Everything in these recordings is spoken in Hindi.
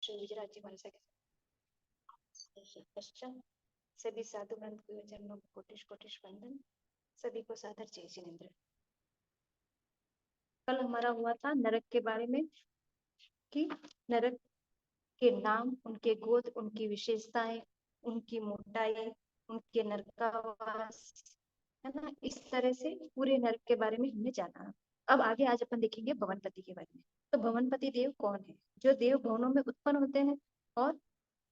श्री गुजरात जी महाराज के पश्चात सभी साधु ग्रंथ के चरणों में कोटिश कोटिश वंदन। सभी को सादर जय जिनेन्द्र। कल हमारा हुआ था नरक के बारे में कि नरक के नाम, उनके गोद, उनकी विशेषताएं, उनकी मोटाई, उनके नरकावास, है ना। इस तरह से पूरे नरक के बारे में हमने जाना। अब आगे आज अपन देखेंगे भवनपति के बारे में। तो भवनपति देव कौन है? जो देव भवनों में उत्पन्न होते हैं और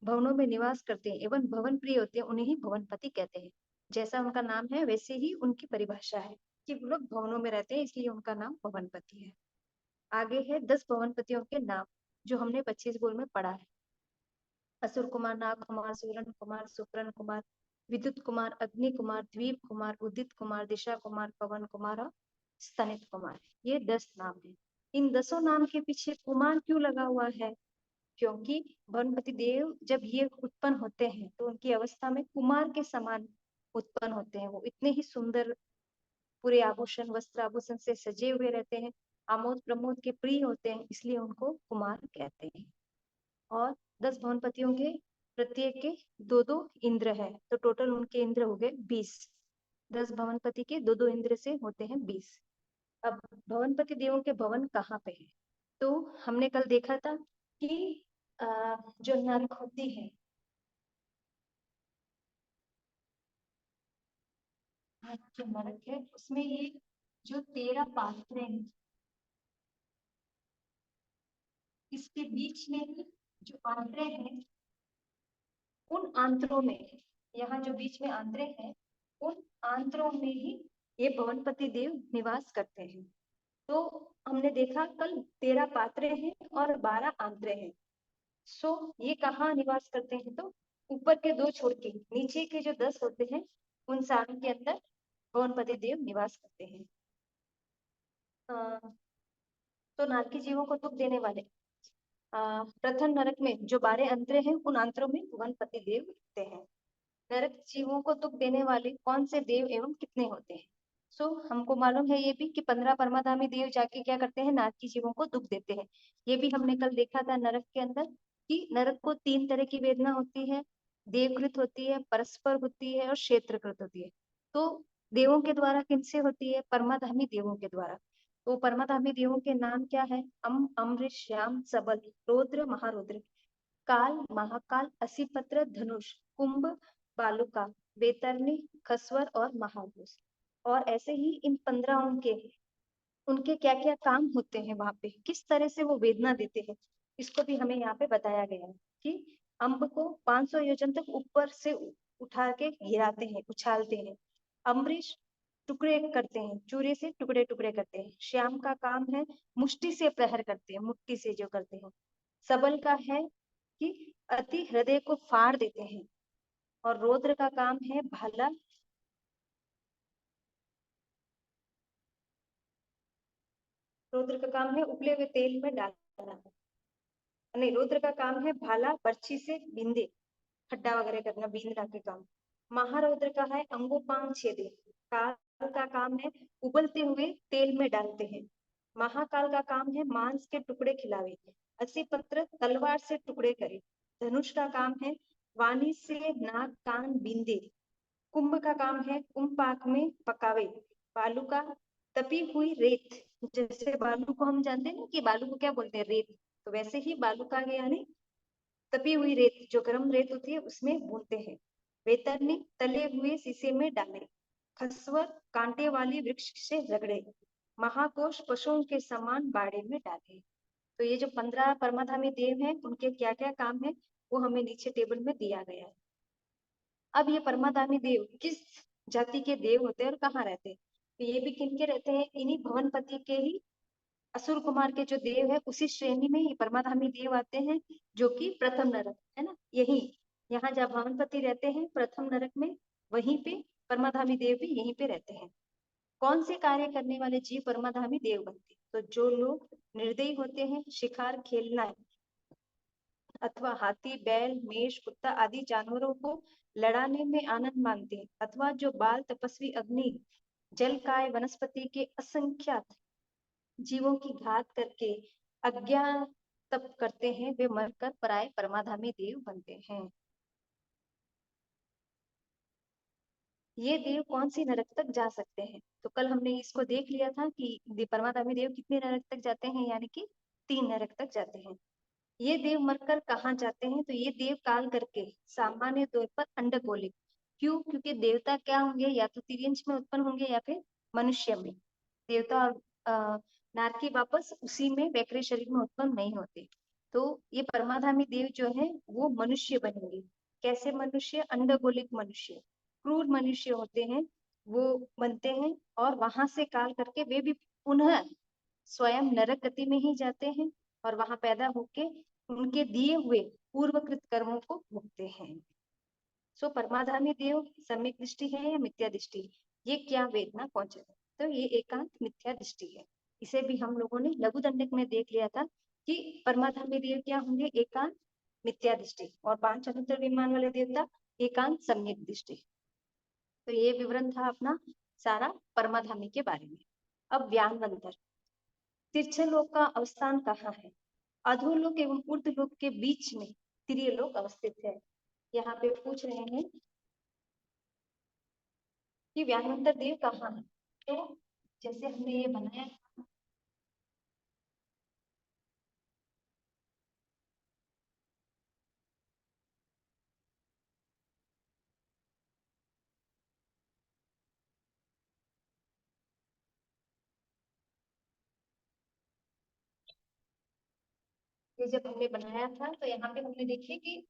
भवनों में निवास करते हैं एवं भवन प्रिय होते हैं, उन्हें ही भवनपति कहते हैं। जैसा उनका नाम है वैसे ही उनकी परिभाषा है कि वो लोग भवनों में रहते हैं, इसलिए उनका नाम भवनपति है। आगे है 10 भवनपतियों के नाम जो हमने 25 गोल में पढ़ा है। असुर कुमार, नाग कुमार, सूरन कुमार, सुप्रन कुमार, विद्युत कुमार, अग्नि कुमार, द्वीप कुमार, उदित कुमार, दिशा कुमार, पवन कुमार और स्तनित कुमार। ये 10 नाम है। इन 10 नाम के पीछे कुमार क्यों लगा हुआ है? क्योंकि भवनपति देव जब ये उत्पन्न होते हैं तो उनकी अवस्था में कुमार के समान उत्पन्न होते हैं। वो इतने ही सुंदर, पूरे आभूषण, वस्त्र आभूषण से सजे हुए रहते हैं, आमोद प्रमोद के प्रिय होते हैं, इसलिए उनको कुमार कहते हैं। और 10 भवनपतियों के प्रत्येक के 2-2 इंद्र है, तो टोटल उनके इंद्र हो गए 20। 10 भवनपति के 2-2 इंद्र से होते हैं 20। अब भवनपति देवों के भवन कहाँ पे है? तो हमने कल देखा था कि जो नरक होती है, जो नरक है उसमें ये जो 13 पात्रे हैं, इसके बीच में ही जो आंतरे हैं, उन आंतरों में, यहाँ जो बीच में आंतरे हैं, उन आंतरों में ही ये भवनपति देव निवास करते हैं। तो हमने देखा कल 13 पात्रे हैं और 12 आंतरे हैं। सो ये कहाँ निवास करते हैं? तो ऊपर के 2 छोड़ के नीचे के जो 10 होते हैं, उन सारों के अंदर भवनपति देव निवास करते हैं। तो नारकी जीवों को दुख देने वाले प्रथम नरक में जो 12 अंतरे हैं, उन अंतरों में भवनपति देव रहते हैं। नरक जीवों को दुख देने वाले कौन से देव एवं कितने होते हैं? हमको मालूम है ये भी कि 15 परमाधामी देव जाके क्या करते हैं? नारकी जीवों को दुख देते हैं। ये भी हमने कल देखा था नरक के अंदर कि नरक को 3 तरह की वेदना होती है। देवकृत होती है, परस्पर होती है और क्षेत्रकृत होती है। तो देवों के द्वारा किनसे होती है? परमाधामी देवों के द्वारा। तो परमाधामी देवों के नाम क्या है? अमृत, श्याम, सबल, रौद्र, महारौद्र, काल, महाकाल, असीपत्र, धनुष, कुंभ, बालुका, बेतरनी, खस्वर और महाघोष। और ऐसे ही इन 15 उनके क्या क्या काम होते हैं, वहां पे किस तरह से वो वेदना देते हैं, इसको भी हमें यहाँ पे बताया गया है कि अम्ब को 500 योजन तक ऊपर से उठा के गिराते हैं, उछालते हैं। अम्बरीश टुकड़े करते हैं, चूरे से टुकड़े टुकड़े करते हैं। श्याम का काम है मुष्टि से प्रहर करते हैं, मुट्ठी से जो करते हैं। सबल का है कि अति हृदय को फाड़ देते हैं। और रौद्र का काम है भाला, रौद्र का काम है उबले हुए तेल में डालना। नहीं, रुद्र का काम है भाला बर्छी से बींदे, खड्डा वगैरह करना, बींदना के काम। महारौद्र का है अंगोपांग छेदे। काल का काम है उबलते हुए तेल में डालते हैं। महाकाल का काम है मांस के टुकड़े खिलावे। असीपत्र तलवार से टुकड़े करे। धनुष का काम है वाणी से नाक कान बींदे। कुंभ का काम है कुंभ पाक में पकावे। बालू का तपी हुई रेत, जैसे बालू को हम जानते हैं ना कि बालू को क्या बोलते हैं? रेत। तो वैसे ही बालू का यानी तपी हुई रेत, जो गर्म रेत होती है उसमें भूनते हैं। वेतरनी तले हुए शीशे में डाले। खसवर कांटे वाली वृक्ष से रगड़े। महाकोश पशुओं के समान बाड़े में डाले। तो ये जो 15 परमाधामी देव हैं, उनके क्या क्या काम है वो हमें नीचे टेबल में दिया गया है। अब ये परमाधामी देव किस जाति के देव होते हैं और कहाँ रहते हैं? तो ये भी किनके रहते हैं? इन्हीं भवनपति के ही असुर कुमार के जो देव है, उसी श्रेणी में ही परमाधामी देव आते हैं, जो कि प्रथम नरक है ना। यही यहाँ जहाँ भवनपति रहते हैं प्रथम नरक में, वहीं पे परमाधामी देव भी यहीं पे रहते हैं। कौन से कार्य करने वाले जीव परमाधामी देव बनते? तो जो लोग निर्दयी होते हैं, शिकार खेलना अथवा हाथी, बैल, मेष, कुत्ता आदि जानवरों को लड़ाने में आनंद मानते हैं, अथवा जो बाल, तपस्वी, अग्नि, जल, काय, वनस्पति के असंख्यात जीवों की घात करके अज्ञा तप करते हैं वे मरकर पराये परमाधामी देव बनते हैं। ये देव कौन सी नरक तक जा सकते हैं? तो कल हमने इसको देख लिया था कि परमाधामी देव कितने नरक तक जाते हैं, यानी कि 3 नरक तक जाते हैं। ये देव मरकर कहाँ जाते हैं? तो ये देव काल करके सामान्य तौर पर अंडकोलिक। क्यों? क्योंकि देवता क्या होंगे, या तो तिर्यंश में उत्पन्न होंगे या फिर मनुष्य में। देवता और नारकी वापस उसी में वैक्रे शरीर में उत्पन्न नहीं होते। तो ये परमाधामी देव जो है वो मनुष्य बनेंगे। कैसे मनुष्य? अंडगोलिक मनुष्य, क्रूर मनुष्य होते हैं वो बनते हैं, और वहां से काल करके वे भी पुनः स्वयं नरक गति में ही जाते हैं और वहां पैदा होके उनके दिए हुए पूर्वकृत कर्मों को भोगते हैं। सो परमाधामी देव सम्यक दृष्टि है या मिथ्या दृष्टि? ये क्या वेदना पहुंचे? तो ये एकांत मिथ्या दृष्टि है। इसे भी हम लोगों ने लघु दंडक में देख लिया था कि परमाधामी देव क्या होंगे? एकांत मिथ्या दृष्टि, और 5 अनंतर विमान वाले देवता एकांत सम्यक दृष्टि। तो ये विवरण था अपना सारा परमाधामी के बारे में। अब व्यानवंतर। तिरछलोक का अवस्थान कहाँ है? अधोलोक एवं ऊर्ध्वलोक के बीच में तिर्यलोक अवस्थित है। यहाँ पे पूछ रहे हैं कि व्यानवंतर देव कहाँ है। तो जैसे हमने ये बनाया, ये जब हमने बनाया था तो यहाँ पे हमने देखिए कि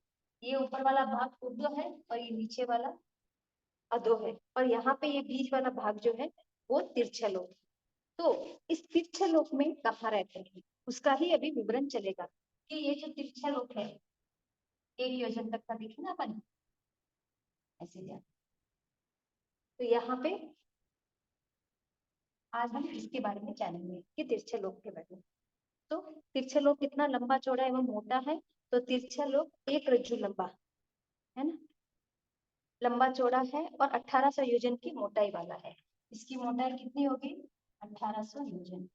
ये ऊपर वाला भाग ऊर्ध्व है और ये नीचे वाला अधो है, और यहाँ पे ये बीच वाला भाग जो है वो तिरछलोक। तो इस तिरछलोक में कहाँ रहते हैं उसका ही अभी विवरण चलेगा कि ये जो तिरछलोक है 1 योजन तक का देखे ना अपन ऐसे ध्यान। तो यहाँ पे आज हम इसके बारे में जानेंगे कि तिरछलोक के बारे में। तो तिरछलोक कितना लंबा चौड़ा एवं मोटा है? तो तिरछलोक 1 रज्जु लंबा है ना, लंबा चौड़ा है और 1800 योजन की मोटाई वाला है। इसकी मोटाई कितनी होगी? 1800 योजन।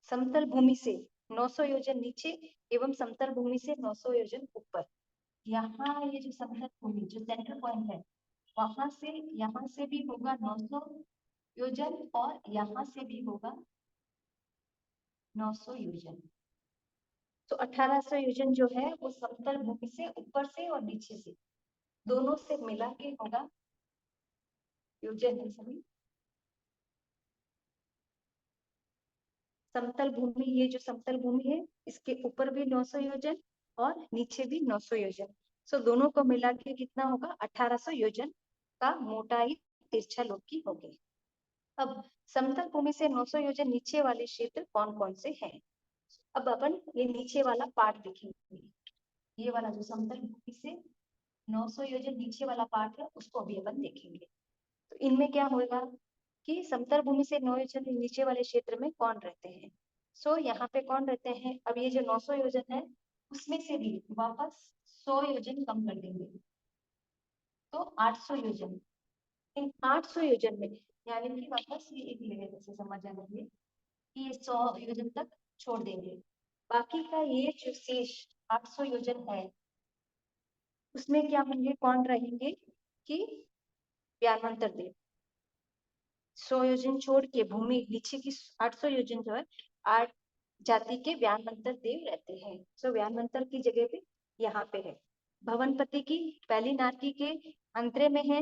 समतल भूमि से 900 योजन नीचे एवं समतल भूमि से 900 योजन ऊपर। यहाँ ये जो समतल भूमि जो सेंटर पॉइंट है वहां से यहाँ से भी होगा 900 योजन और यहाँ से भी होगा 900 योजन। तो 1800 योजन जो है वो समतल भूमि से ऊपर से और नीचे से दोनों से मिला के होगा योजन है सभी। समतल भूमि, ये जो समतल भूमि है इसके ऊपर भी 900 योजन और नीचे भी 900 योजन। सो दोनों को मिला के कितना होगा? 1800 योजन का मोटाई तिरछलोक की होगी। अब समतल भूमि से 900 योजन नीचे वाले क्षेत्र कौन कौन से हैं? अब अपन ये नीचे वाला पार्ट देखेंगे। ये वाला जो समतल भूमि से 900 योजन नीचे वाला पार्ट है उसको अभी अपन देखेंगे। तो इनमें क्या होगा कि समतल भूमि से 9 योजन नीचे वाले क्षेत्र में कौन रहते हैं? सो यहाँ पे कौन रहते हैं? अब ये जो 900 योजन है उसमें से भी वापस 100 योजन कम कर देंगे तो 800 योजन। इन 800 योजन में यानी कि वापस ये एक लेवल से समझ जाएंगे कि ये 100 योजन तक छोड़ देंगे। बाकी का ये जो शेष 800 योजन है उसमें क्या होंगे? कौन रहेंगे कि व्यानवंतर देव। 100 योजन छोड़ के भूमि नीचे की 800 योजन जो है 8 जाति के व्यानवंतर देव रहते हैं। सो व्यानवंतर की जगह पे यहाँ पे है। भवनपति की पहली नारकी के अंतरे में है,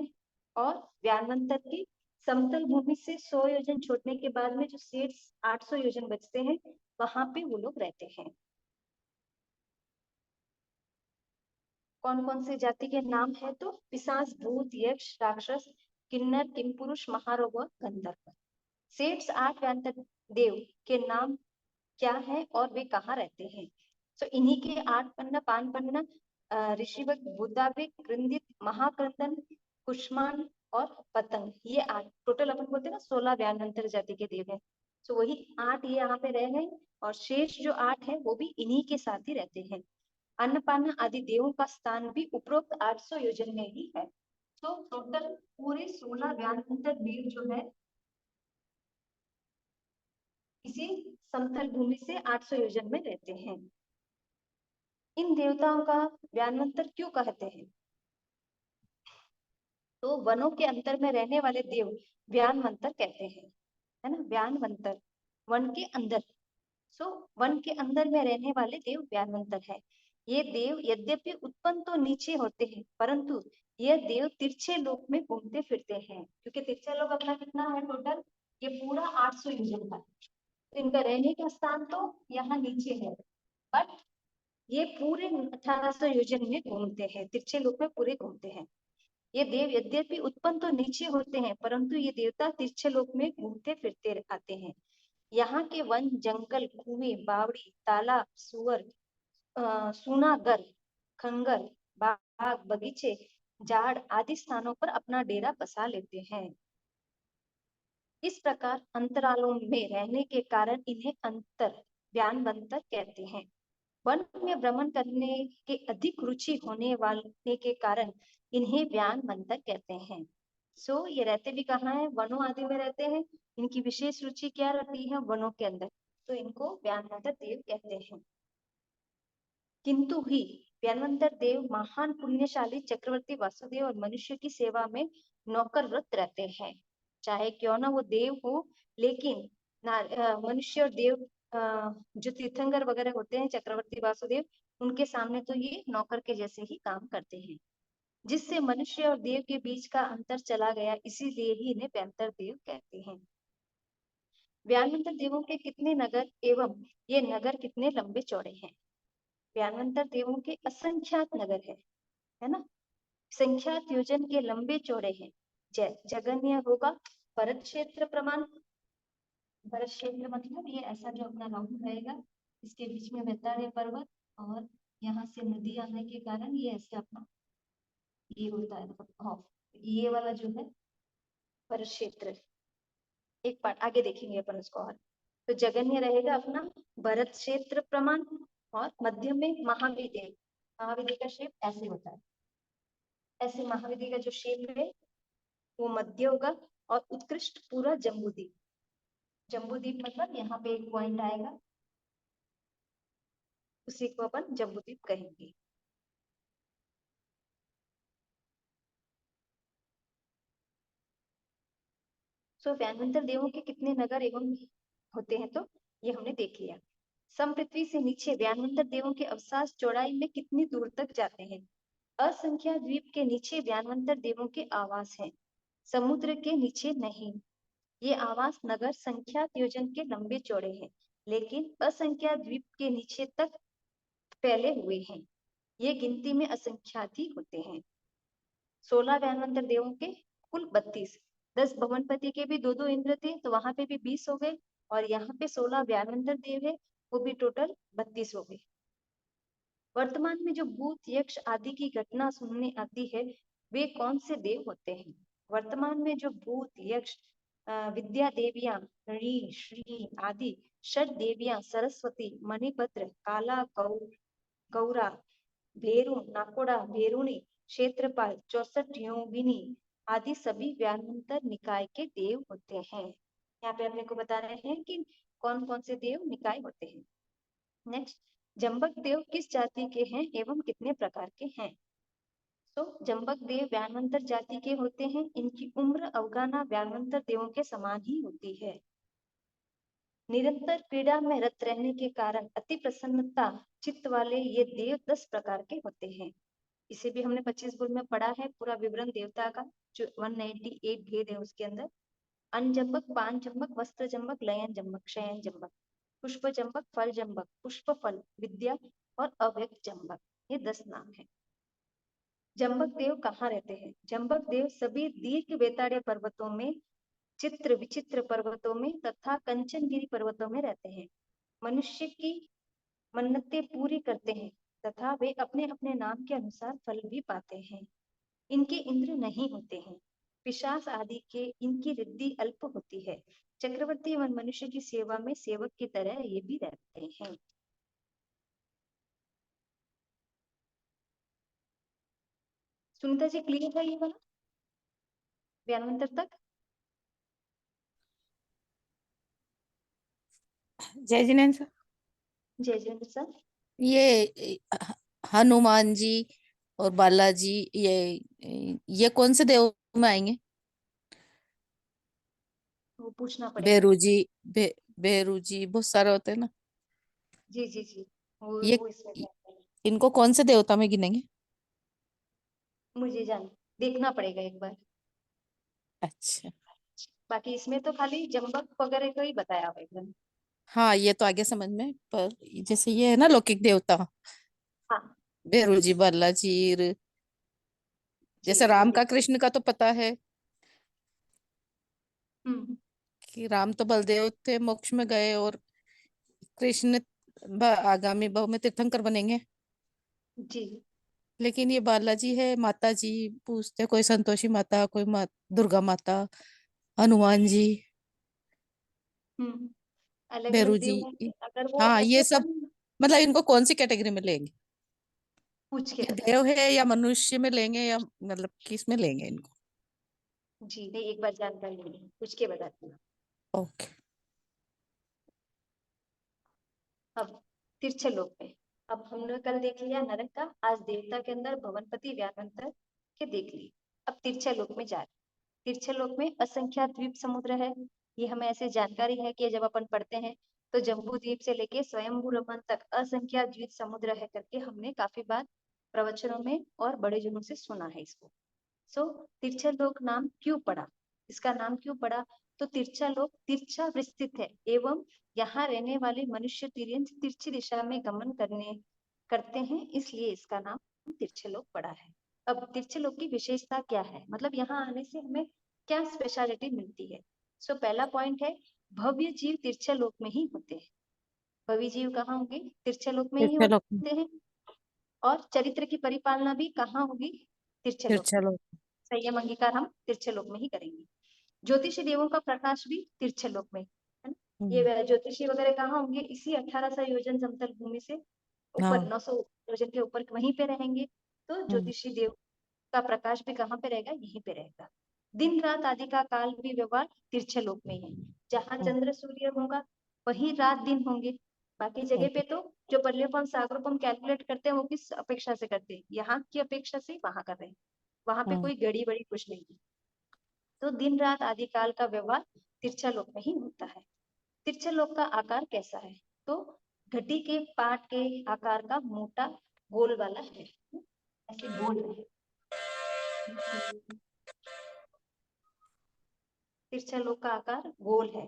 और व्यानवंतर की समतल भूमि से 100 योजन छोड़ने के बाद में जो शेष 800 योजन बचते हैं वहां पे वो लोग रहते हैं। कौन कौन से जाति के नाम है? तो पिशाच, भूत, यक्ष, राक्षस, किन्नर, किमपुरुष, महारोग और गंधर्व। शेष 8 व्यानवंतर देव के नाम क्या है और वे कहाँ रहते हैं? तो इन्हीं के 8 पन्ना, 5 पन्ना, ऋषिवक, बुद्धाविक, कृंदित, महाक्रंदन, कुष्मान और पतंग, ये 8 टोटल अपन बोलते हैं ना 16 व्यानवंतर जाति के देव हैं। तो वही 8 ये यहाँ पे रह गए, और शेष जो 8 है वो भी इन्हीं के साथ ही रहते हैं। अन्नपान आदि देवों का स्थान भी उपरोक्त 800 योजन में ही है। तो टोटल पूरे 16 व्यानवंतर देव जो है इसी समतल भूमि से 800 योजन में रहते हैं। इन देवताओं का व्यानवंतर क्यों कहते हैं? तो वनों के अंतर में रहने वाले देव व्यानवंतर कहते हैं, है ना, व्यानवंतर, वन के अंदर। सो वन के अंदर में रहने वाले देव व्यानवंतर है। ये देव यद्यपि उत्पन्न तो नीचे होते हैं, परंतु यह देव तिरछे लोक में घूमते फिरते हैं, क्योंकि तिरछा लोक अपना कितना है टोटल, ये पूरा 800 योजन का। तो इनका रहने का स्थान तो यहाँ नीचे है, बट ये पूरे 1800 योजन में घूमते हैं, तिरछे लोक में पूरे घूमते हैं। ये देव यद्यपि उत्पन्न तो नीचे होते हैं, परंतु ये देवता तिरछे लोक में घूमते फिरते आते हैं। यहाँ के वन, जंगल, कुएं, बावड़ी, तालाब, सुअर, सूनागर, खंगर, बाग, बगीचे, झाड़ आदि स्थानों पर अपना डेरा बसा लेते हैं। इस प्रकार अंतरालों में रहने के कारण इन्हें अंतर व्यानवंतर कहते हैं। वन में भ्रमण करने के अधिक रुचि होने वाले के कारण इन्हें व्यानवंतर कहते हैं। सो ये रहते भी कहाँ है? वनों आदि में रहते हैं। इनकी विशेष रुचि क्या रहती है? वनों के अंदर, तो इनको व्यानवंतर देव कहते हैं। किंतु ही व्यानवंतर देव महान पुण्यशाली चक्रवर्ती वासुदेव और मनुष्य की सेवा में नौकररत रहते हैं। चाहे क्यों ना वो देव हो, लेकिन मनुष्य और देव, जो तीर्थंकर वगैरह होते हैं, चक्रवर्ती वासुदेव, उनके सामने तो ये नौकर के जैसे ही काम करते हैं, जिससे मनुष्य और देव के बीच का अंतर चला गया, इसीलिए ही इन्हें व्यानवंतर देव कहते हैं। व्यानवंतर देवों के कितने नगर एवं ये नगर कितने लंबे चौड़े हैं? व्यानवंतर देवों के असंख्यात नगर है ना, संख्यात योजन के लंबे चौड़े हैं। जगन्य होगा भरत क्षेत्र प्रमाण। भरत क्षेत्र मतलब ये ऐसा जो अपना राउंड रहेगा, इसके बीच में बहता है पर्वत, और यहाँ से नदी आने के कारण ये ऐसे अपना ये होता है, मतलब ये वाला जो है भरत क्षेत्र। एक पार्ट आगे देखेंगे अपन उसको। और तो जगन्य रहेगा अपना भरत क्षेत्र प्रमाण, और मध्य में महाविद्य। महाविद्य का शेप ऐसे होता है, ऐसे महाविद्य का जो शेप है वो मध्य होगा, और उत्कृष्ट पूरा जम्बूद्वीप। जम्बूद्वीप मतलब यहाँ पे एक पॉइंट आएगा, उसी को अपन जम्बूद्वीप कहेंगे। सो व्यानवंतर देवों के कितने नगर एवं होते हैं, तो ये हमने देख लिया। समपृथ्वी से नीचे व्यानवंतर देवों के अवकाश चौड़ाई में कितनी दूर तक जाते हैं? असंख्या द्वीप के नीचे व्यानवंतर देवों के आवास हैं, समुद्र के नीचे नहीं। ये आवास नगर संख्यात योजन के लंबे चौड़े हैं, लेकिन असंख्या द्वीप के नीचे तक फैले हुए हैं। ये गिनती में असंख्यात ही होते हैं। 16 व्यानवंतर देवों के कुल 32। 10 भवनपति के भी दो इंद्र थे, तो वहां पे भी 20 हो गए, और यहाँ पे 16 व्यानवंतर देव है, वो भी टोटल 32 हो गए। वर्तमान में जो भूत, यक्ष आदि की घटना सुनने आती है, वे कौन से देव होते हैं? वर्तमान में जो भूत, यक्ष, विद्या देवियां, ऋ, श्री आदि षट देवियां, सरस्वती, मणिपत्र, काला गौरा, भेरू, नाकोड़ा, भेरुणी, क्षेत्रपाल, 64 योगिनी आदि सभी व्यानवंतर निकाय के देव होते हैं। यहाँ पे अपने को बता रहे हैं कि कौन कौन से देव निकाय होते हैं। नेक्स्ट, जम्बक देव किस जाति के हैं एवं कितने प्रकार के हैं? तो जम्बक देव व्यानवंतर जाति के होते हैं। इनकी उम्र अवगाना व्यानवंतर देवों के समान ही होती है। निरंतर पीड़ा में रत रहने के कारण अति प्रसन्नता चित्त वाले ये देव 10 प्रकार के होते हैं। इसे भी हमने 25 गुण में पढ़ा है, पूरा विवरण देवता का, जो 198 भेद है उसके अंदर। अनजम्बक, पान जम्बक, वस्त्र जम्बक, लयन जम्बक, शयन जम्बक, पुष्प जम्बक, फल जम्बक, पुष्प फल, विद्या और अव्यक्त जम्बक, ये 10 नाम है। जम्बक देव कहाँ रहते हैं? जम्बक देव सभी दीर्घ बेताड़े पर्वतों में, चित्र विचित्र पर्वतों में तथा कंचनगिरी पर्वतों में रहते हैं। मनुष्य की मन्नतें पूरी करते हैं तथा वे अपने अपने नाम के अनुसार फल भी पाते हैं। इनके इंद्र नहीं होते हैं। पिशाच आदि के इनकी रिद्धि अल्प होती है। चक्रवर्ती वन मनुष्य की सेवा में सेवक की तरह ये भी रहते हैं। सुनीता जी, क्लियर है ये वाला व्यानवंतर तक? जय जिनेन्द्र सर। जय जय सर। ये हनुमान जी और बालाजी, ये कौन से देव में आएंगे? वो पूछना पड़ेगा। बेरू जी, बेरू जी बहुत सारे होते हैं ना। जी जी जी। ये वो इसमें से आता है। इनको कौन से देवता में गिनेंगे? मुझे जान देखना पड़ेगा एक बार। अच्छा। बाकी इसमें तो खाली जम्बक वगैरह का ही बताया हुआ है एकदम। हाँ, ये तो आगे समझ में, पर जैसे ये है ना लौकिक देवता, हाँ। बेरू जी, बालाजी, जी जैसे वो राम का देख। कृष्ण का तो पता है हम्म। कि राम तो बलदेव थे, मोक्ष में गए, और कृष्ण आगामी भाव में तीर्थंकर बनेंगे। जी। लेकिन ये बालाजी है, माता जी पूछते, कोई संतोषी माता, कोई दुर्गा माता, हनुमान जी, हम्म। अलग भैरू अलग जी। देव होंगे अगर वो हाँ, ये ऐसे सब अपन मतलब इनको कौन सी कैटेगरी में लेंगे? पूछ के ये बता देव दीजिए। है या मनुष्य में लेंगे, या मतलब किस में लेंगे इनको? जी नहीं, एक बार जानकारी लेंगे, पूछ के बताती हूँ। ओके। अब तिरछलोक में, अब हमने कल देख लिया नरक का, आज देवता के अंदर भवनपति व्यावंतर के देख लिए। अब तिरछलोक में जा रहे। तिरछलोक में असंख्या द्वीप समुद्र है। ये हमें ऐसे जानकारी है कि जब अपन पढ़ते हैं तो जम्बू द्वीप से लेके स्वयंभू रमन तक असंख्या द्वीप समुद्र है करके हमने काफी बार प्रवचनों में और बड़े जनों से सुना है इसको। सो तिरछलोक नाम क्यों पड़ा, इसका नाम क्यों पड़ा? तो तिरछलोक तिरछा विस्तृत है एवं यहाँ रहने वाले मनुष्य तिर्यंत तिरछी दिशा में गमन करते हैं, इसलिए इसका नाम तिरछलोक पड़ा है। अब तिरछलोक की विशेषता क्या है, मतलब यहाँ आने से हमें क्या स्पेशलिटी मिलती है? सो पहला पॉइंट है, भव्य जीव तिरछलोक में ही होते हैं। भव्य जीव कहाँ होंगे? तिरछलोक में ही तीर्थलोक में। होते हैं। और चरित्र की परिपालना भी कहाँ होगी? तिरछलोक में। तीर्थलोक। संयम अंगीकार हम तिरछलोक में ही करेंगे। ज्योतिषी देवों का प्रकाश भी तिरछलोक में, है ना? हम्म। ये ज्योतिषी वगैरह कहाँ होंगे? इसी 1800 योजन समतल भूमि से ऊपर, हाँ। 900 योजन के ऊपर वहीं पे रहेंगे। तो हम्म। ज्योतिषी देव का प्रकाश भी कहाँ पे रहेगा? यहीं पे रहेगा। दिन रात आदि का काल भी व्यवहार तिरछलोक में ही है। जहाँ हम्म। चंद्र सूर्य होगा वहीं रात दिन होंगे। बाकी जगह पे तो जो पर्यवम सागरोपम कैलकुलेट करते हैं वो किस अपेक्षा से करते हैं? यहाँ की अपेक्षा से वहां कर रहे हैं। वहां पे हम्म। कोई गड़ी बड़ी कुछ नहीं है। तो दिन रात आदि काल का व्यवहार तिरछालोक में ही होता है। तिरछालोक का आकार कैसा है? तो घटी के पाट के आकार का मोटा गोल वाला है, ऐसे गोल है। तिरछालोक का आकार गोल है।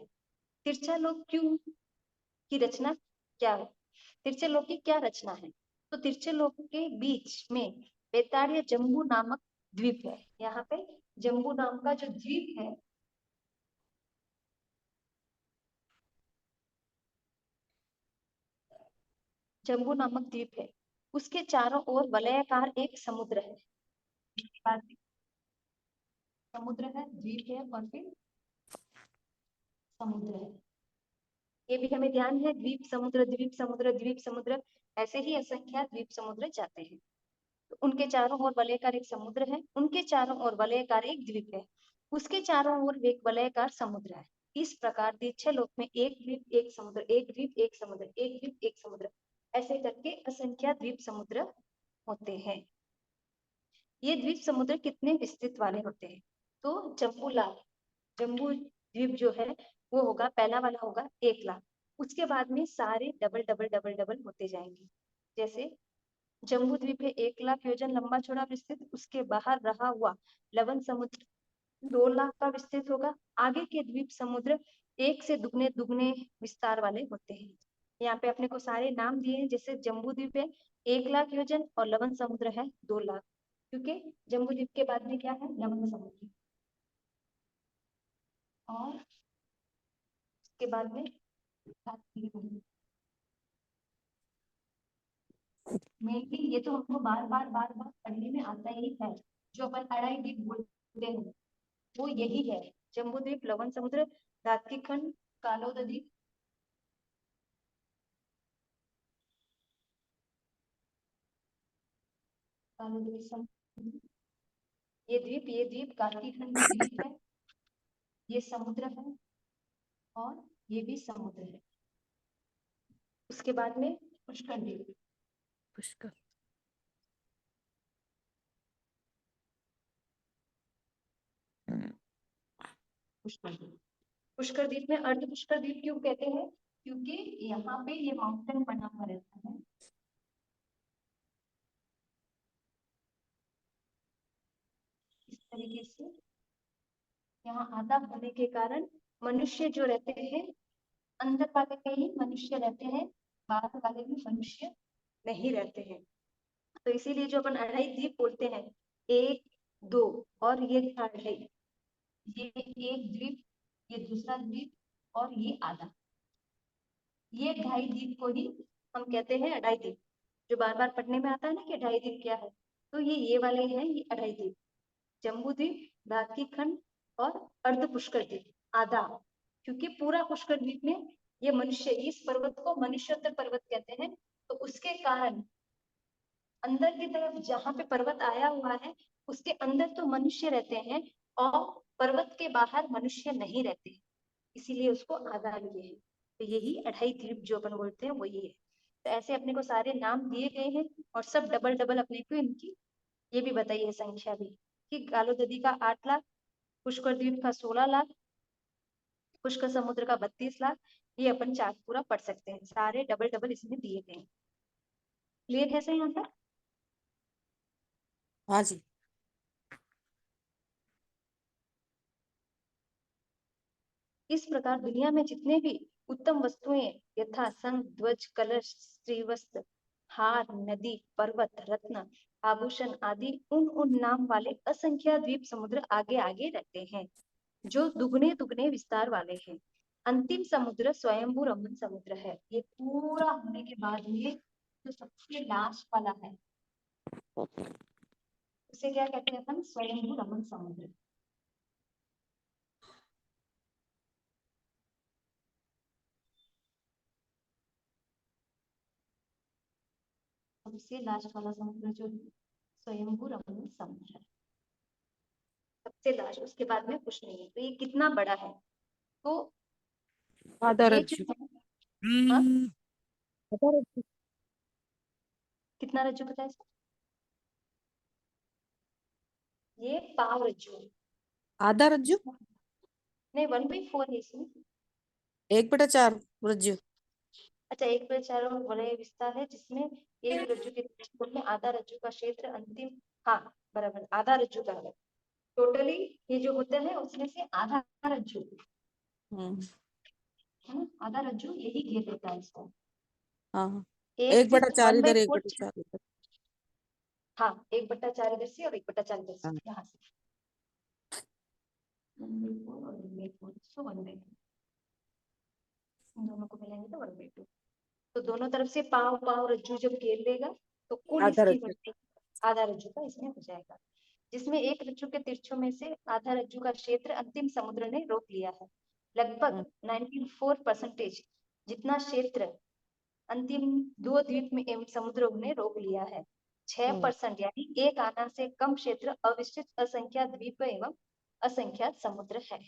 तिरछालोक क्यों की रचना क्या है? तिरछालोक की क्या रचना है? तो तिरछालोक के बीच में बेताड़िया जम्बू नामक द्वीप है। यहाँ पे जम्बू नाम का जो द्वीप है, जम्बू नामक द्वीप है, उसके चारों ओर वलयाकार एक समुद्र है। समुद्र है, द्वीप है और फिर समुद्र है। ये भी हमें ध्यान है, द्वीप समुद्र द्वीप समुद्र द्वीप समुद्र, ऐसे ही असंख्या द्वीप समुद्र जाते हैं। तो उनके चारों ओर वलयाकार एक समुद्र है, उनके चारों ओर वलयाकार एक द्वीप है, उसके चारों ओर एक वलयाकार समुद्र है। इस प्रकार तिरछालोक में एक द्वीप एक समुद्र, एक द्वीप एक समुद्र, एक द्वीप एक समुद्र, ऐसे करके असंख्या द्वीप समुद्र होते हैं। ये द्वीप समुद्र कितने विस्तृत वाले होते हैं? तो जम्बू द्वीप जो है वो होगा, पहला वाला होगा 1 लाख। उसके बाद में सारे डबल डबल डबल डबल होते जाएंगे। जैसे जम्बू द्वीप है 1 लाख योजन लंबा चौड़ा विस्तृत, उसके बाहर रहा हुआ लवन समुद्र 2 लाख का विस्तृत होगा। आगे के द्वीप समुद्र एक से दुगने दुगने विस्तार वाले होते हैं। यहाँ पे अपने को सारे नाम दिए हैं, जैसे जम्बू द्वीप है 1 लाख योजन और लवन समुद्र है 2 लाख, क्योंकि जम्बू द्वीप के बाद में क्या है? लवन समुद्र। और उसके बाद में मेनली ये तो हमको बार बार पढ़ने में आता ही है, जो अपन अढ़ाई द्वीप बोलते हैं वो यही है। जम्बू द्वीप, लवन समुद्र, दात्की खंड, कालोद द्वीप, कालोद द्वीप, ये द्वीप दात्की खंड में द्वीप है, ये समुद्र है और ये भी समुद्र है। उसके बाद में पुष्कर द्वीप। पुष्कर। पुष्कर द्वीप। पुष्कर द्वीप में अर्ध पुष्कर द्वीप क्यों कहते हैं? क्योंकि यहाँ पे ये माउंटेन बना हुआ रहता है, इस तरीके से। यहाँ आधा होने के कारण मनुष्य जो रहते हैं, अंदर वाले में ही मनुष्य रहते हैं, बाहर वाले में मनुष्य नहीं रहते हैं। तो इसीलिए जो अपन अढ़ाई द्वीप बोलते हैं, एक, दो और ये अढ़ाई, ये एक द्वीप, ये दूसरा द्वीप और ये आधा, ये ढाई द्वीप को ही हम कहते हैं अढ़ाई द्वीप। जो बार बार पढ़ने में आता है ना कि ढाई द्वीप क्या है, तो ये वाले हैं, ये अढ़ाई द्वीप। जम्बू द्वीप, दाकी खंड और अर्ध पुष्कर द्वीप आधा। क्योंकि पूरा पुष्कर द्वीप में ये मनुष्य, इस पर्वत को मनुष्योत्तर पर्वत कहते हैं, तो उसके कारण अंदर की तरफ जहां पे पर्वत आया हुआ है उसके अंदर तो मनुष्य रहते हैं और पर्वत के बाहर मनुष्य नहीं रहते, इसीलिए उसको आधा लिए है। तो यही अढ़ाई द्वीप जो अपन बोलते हैं वो ये है। तो ऐसे अपने को सारे नाम दिए गए हैं और सब डबल डबल अपने को इनकी ये भी बताइए संख्या भी, कि गालो नदी का 8 लाख, पुष्कर द्वीप का 16 लाख, पुष्कर समुद्र का 32 लाख। ये अपन चार्ट पूरा पढ़ सकते हैं, सारे डबल डबल इसमें दिए गए हैं। क्लियर है सर यहाँ तक? हाँ जी। इस प्रकार दुनिया में जितने भी उत्तम वस्तुएं यथा संघ, ध्वज, कलश, श्रीवस्त्र, हार, नदी, पर्वत, रत्न, आभूषण आदि उन उन नाम वाले असंख्य द्वीप समुद्र आगे आगे रहते हैं, जो दुगने दुगने विस्तार वाले हैं। अंतिम समुद्र स्वयंभू रमन समुद्र है। ये पूरा होने के बाद में जो सबसे लास्ट वाला है उसे क्या कहते हैं अपन? स्वयंभू रमन समुद्र। सबसे लास्ट वाला समुद्र जो स्वयंभू रमन समुद्र है, सबसे लास्ट, उसके बाद में कुछ नहीं है। तो ये कितना बड़ा है? तो आधा ये रज्जु। जो है, हाँ, आधा रज्जु। कितना रज्जु बताया इसको? ये पाव रज्जु है। आधा रज्जु। नहीं, 1/4 है इसमें। 1/4 रज्जु। अच्छा, 1/4 बड़े विस्तार है जिसमें एक रज्जु के क्षेत्र में आधा रज्जु का क्षेत्र अंतिम, हाँ बराबर, आधा रज्जु का है। टोटली ये जो होता है उसमें से आधा रज्जु हम्म। है ना, आधा रज्जु यही घेर लेता है इसको। हाँ हाँ। एक एक से बटा चार वन बाई इधर, एक फोर बटा चार इधर। हाँ, 1/4 इधर से और 1/4 इधर से, हाँ। यहाँ से 1/4 और 1/4, सो 1/2, इन दोनों को मिलाएंगे तो 1/2। तो दोनों तरफ से पाव पाव रज्जू जब घेर लेगा तो कुल आधा इसकी रज्जु। वृद्धि आधा रज्जू का इसमें हो जाएगा, जिसमें एक रज्जू के तिरछों में से आधा रज्जू का क्षेत्र अंतिम समुद्र ने रोक लिया है। लगभग 94% जितना क्षेत्र अंतिम दो द्वीप में एवं समुद्रों ने रोक लिया है। 6% यानी एक आना से कम क्षेत्र अविस्तृत असंख्यात द्वीप एवं असंख्यात समुद्र है।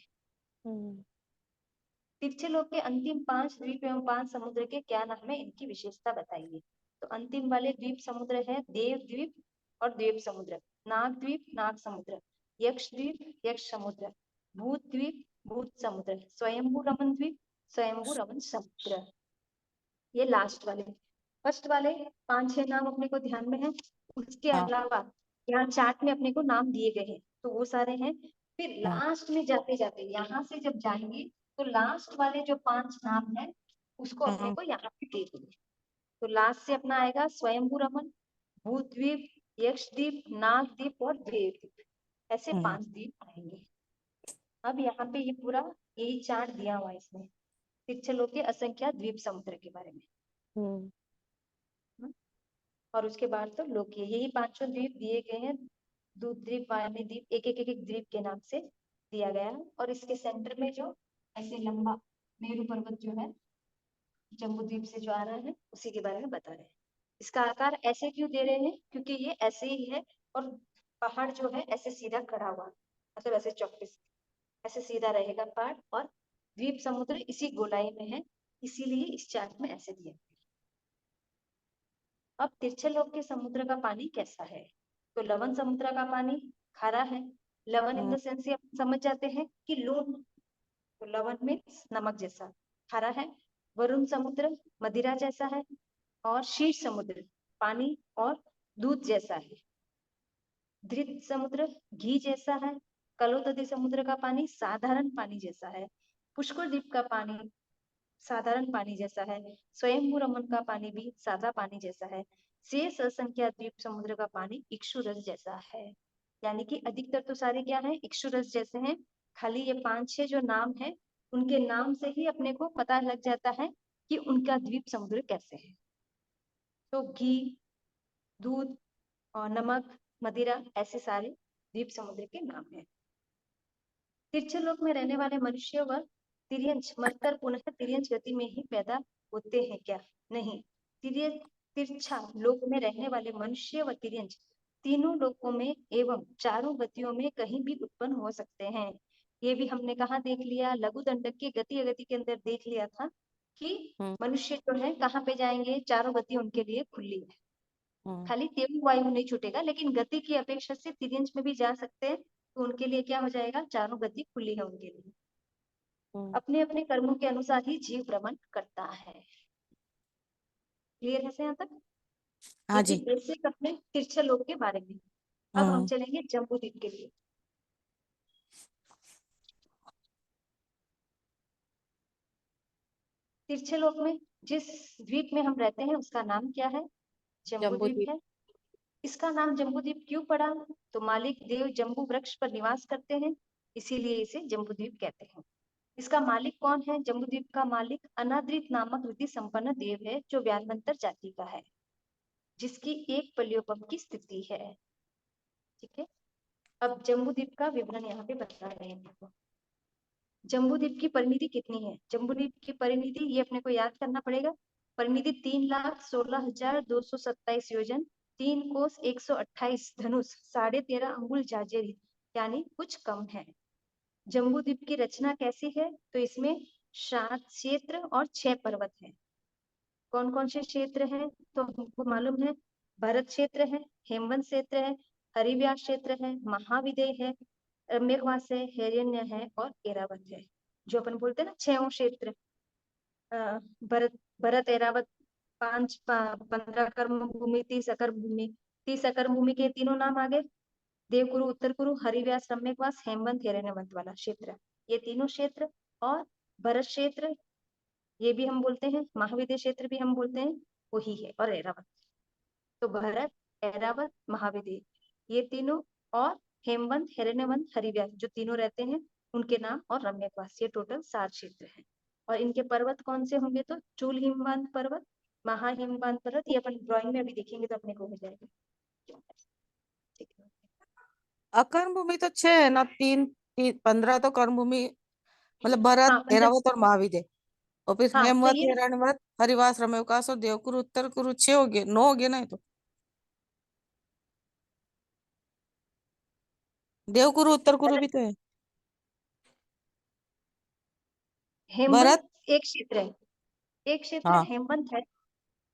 तिरछे लोक के अंतिम 5 द्वीप एवं 5 समुद्र के क्या नाम है, इनकी विशेषता बताइए। तो अंतिम वाले द्वीप समुद्र है देव द्वीप और देव समुद्र, नाग द्वीप नाग समुद्र, यक्ष द्वीप यक्ष समुद्र, भूत द्वीप भूत समुद्र, स्वयंभू रमन द्वीप स्वयंभू रमन समुद्र। ये लास्ट वाले, फर्स्ट वाले 5-6 नाम अपने को ध्यान में है। उसके हाँ अलावा यहाँ चार्ट में अपने को नाम दिए गए हैं तो वो सारे हैं। फिर हाँ। लास्ट में जाते जाते यहाँ से जब जाएंगे तो लास्ट वाले जो 5 नाम है उसको अपने हाँ। को यहाँ पे दे देंगे। तो लास्ट से अपना आएगा स्वयंभू रमन, भूतद्वीप, यक्षद्वीप, नागद्वीप और देवद्वीप, ऐसे 5 द्वीप आएंगे। अब यहाँ पे ये पूरा यही चार्ट दिया हुआ है इसमें तिरछलों के असंख्य द्वीप समुद्र के बारे में। और उसके बाद तो लोग यही पांचों द्वीप दिए गए हैं। दूध द्वीप, वायनी द्वीप, एक द्वीप के नाम से दिया गया है। और इसके सेंटर में जो ऐसे लंबा मेरू पर्वत जो है जम्बू द्वीप से जो आ रहा है उसी के बारे में बता रहे हैं। इसका आकार ऐसे क्यों दे रहे हैं? क्योंकि ये ऐसे ही है और पहाड़ जो है ऐसे सीधा खड़ा हुआ, मतलब ऐसे चौकस ऐसे सीधा रहेगा पहाड़, और द्वीप समुद्र इसी गोलाई में है, इसीलिए इस चार्ट में ऐसे दिया। अब तिरछलोक के समुद्र का पानी कैसा है? तो लवण समुद्र का पानी खारा है। लवण इन द सेंस ये समझ जाते हैं कि लूण, तो लवण में नमक जैसा खारा है। वरुण समुद्र मदिरा जैसा है। और शीर्ष समुद्र पानी और दूध जैसा है। धृत समुद्र घी जैसा है। कलोदधी समुद्र का पानी साधारण पानी जैसा है। पुष्कर द्वीप का पानी साधारण पानी जैसा है। स्वयंभू रमन का पानी भी सादा पानी जैसा है। शेष असंख्या द्वीप समुद्र का पानी इक्षुरस जैसा है। यानी कि अधिकतर तो सारे क्या है, इक्षुरस जैसे हैं। खाली ये 5-6 जो नाम है, उनके नाम से ही अपने को पता लग जाता है कि उनका द्वीप समुद्र कैसे है। तो घी, दूध और नमक, मदिरा, ऐसे सारे द्वीप समुद्र के नाम हैं। तिरछलोक में रहने वाले मनुष्य व तिर्यंच मरकर पुनः तिर्यंच गति में ही पैदा होते हैं क्या? नहीं। तिरछा लोक में रहने वाले मनुष्य व तिर्यंच तीनों लोकों में एवं चारों गतियों में कहीं भी उत्पन्न हो सकते हैं। ये भी हमने कहा देख लिया, लघु दंडक की गति अगति के अंदर देख लिया था कि मनुष्य जो है कहाँ पे जाएंगे, चारों गति उनके लिए खुली है। खाली तेलु वायु नहीं छूटेगा, लेकिन गति की अपेक्षा से तिर्यंच में भी जा सकते हैं, तो उनके लिए क्या हो जाएगा, चारों गति खुली है उनके लिए। अपने अपने कर्मों के अनुसार ही जीव भ्रमण करता है। क्लियर है से यहाँ तक? हाँ ये थी जी। बेसिक अपने तिरछलोक के बारे में। अब हम चलेंगे जम्बूद्वीप के लिए। तिरछलोक में जिस द्वीप में हम रहते हैं उसका नाम क्या है? जम्बूद्वीप जम्बूद्वीप। है। इसका नाम जम्बूद्वीप क्यों पड़ा? तो मालिक देव जम्बू वृक्ष पर निवास करते हैं, इसीलिए इसे जम्बूद्वीप कहते हैं। इसका मालिक कौन है? जम्बूद्वीप का मालिक अनाद्रित नामक रिद्धि संपन्न देव है, जो व्यानवंतर जाति का है, जिसकी एक पल्योपम की स्थिति है। ठीक है, अब जम्बूद्वीप का विवरण यहाँ पे बता रहे हैं। जम्बूद्वीप की परिमिति कितनी है? जम्बूद्वीप की परिमिति ये अपने को याद करना पड़ेगा। परिमिति 3,16,227 योजन, 3 कोस 128 धनुष, 13.5 अंगुल जाजेरी, यानी कुछ कम है। जम्बूद्वीप की रचना कैसी है? तो इसमें 7 क्षेत्र और 6 पर्वत है। कौन कौन से क्षेत्र हैं? तो हमको मालूम है, भरत क्षेत्र है, हेमवंत क्षेत्र है, हरिव्यास क्षेत्र है, महाविदय है, मेघवास है, हिरण्य है और एरावत है। जो अपन बोलते हैं ना 6 क्षेत्र, भरत भरत एरावत, 15 कर्म भूमि, 30 अकर भूमि। 30 अकर भूमि के तीनों नाम आगे, देवकुरु, उत्तर कुरु, हरिव्यास, रम्यकवास, हेमवंत, हिरण्यवंत वाला क्षेत्र, ये तीनों क्षेत्र। और भरत क्षेत्र ये भी हम बोलते हैं, महाविद्य क्षेत्र भी हम बोलते हैं, वही है। और एरावत, तो भरत, एरावत, महाविद्य, ये तीनों, और हेमवंत, हिरण्यवंत, हरिव्यास, जो तीनों रहते हैं उनके नाम, और रम्यकवास, ये टोटल 7 क्षेत्र हैं। और इनके पर्वत कौन से होंगे? तो चूल हिमवंत पर्वत, महा हिमवंत पर्वत, ये अपन ड्राइंग में अभी देखेंगे तो अपने को हो जाएगा। ठीक है। अकर्म भूमि तो 6 है ना, 15 तो कर्म भूमि, मतलब भरत, हाँ 15। ऐरावत और महाविद्य। और फिर हाँ तो हेमवत, ये हिरण्यवत, हरिवास, रमेवकाश और देवकुरु, उत्तर कुरु 6 हो गए, 9 हो गए ना ये तो। देवकुरु उत्तर कुरु भी तो है। हेमवंत भरत। एक क्षेत्र है, एक क्षेत्र हाँ। हेमवंत है,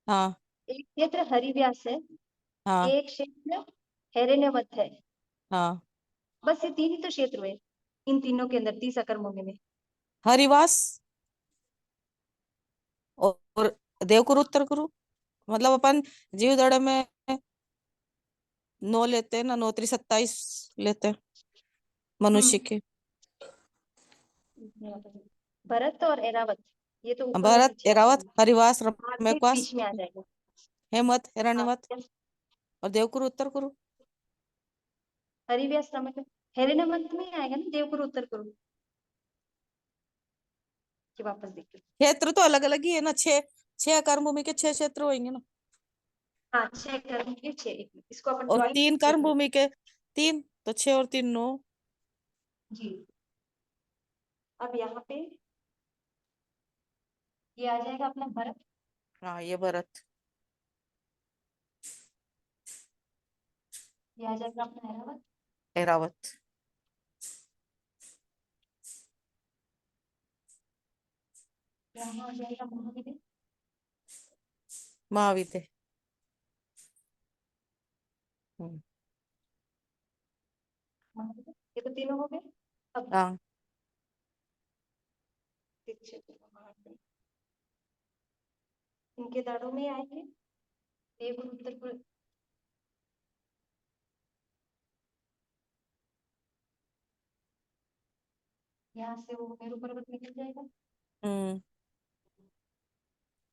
हाँ। एक क्षेत्र हरिव्यास है, हाँ। एक क्षेत्र हिरण्यवत है। हाँ। बस ये 3 ही तो क्षेत्र हुए इन तीनों के अंदर, 30 अकर भूमि में। हरिवास और देवकुरु उत्तर कुरु, मतलब अपन जीव दड़ में 9 लेते हैं ना, 9 3 27 लेते हैं मनुष्य हम्म। के। भरत और एरावत ये तो ऊपर और भरत, नीचे आ ऐरावत, जाएंगे, हरिवास, आगे रमेवकाश, बीच में आ जाएगा। हेमवत, हाँ, हिरण्यवत और देवकुरु उत्तर कुरु। हरिव्यास क्रम में हिरण्यवत में ही आएगा ना, देवकुरु उत्तर कुरु की वापस देखिए। क्षेत्र तो अलग अलग ही है ना, 6 6 कर्म भूमि के 6 क्षेत्र होंगे ना। हाँ 6 कर्म के 6, इसको अपन और ड्राइंग 3 देख कर्म लो। भूमि के 3, तो 6 और 3 9। जी, अब यहाँ पे ये आ जाएगा अपना भरत, हाँ, ये भरत। ये आ जाएगा अपना एरावत, ऐरावत। यहाँ आ जाएगा महाविद्य, महाविद्य। तीनों हो गए। अब हाँ क्षेत्र को बाहर करें। इनके दाढ़ों में आएंगे देव और उत्तर पूर्व। यहाँ से वो मेरू पर्वत निकल जाएगा हम्म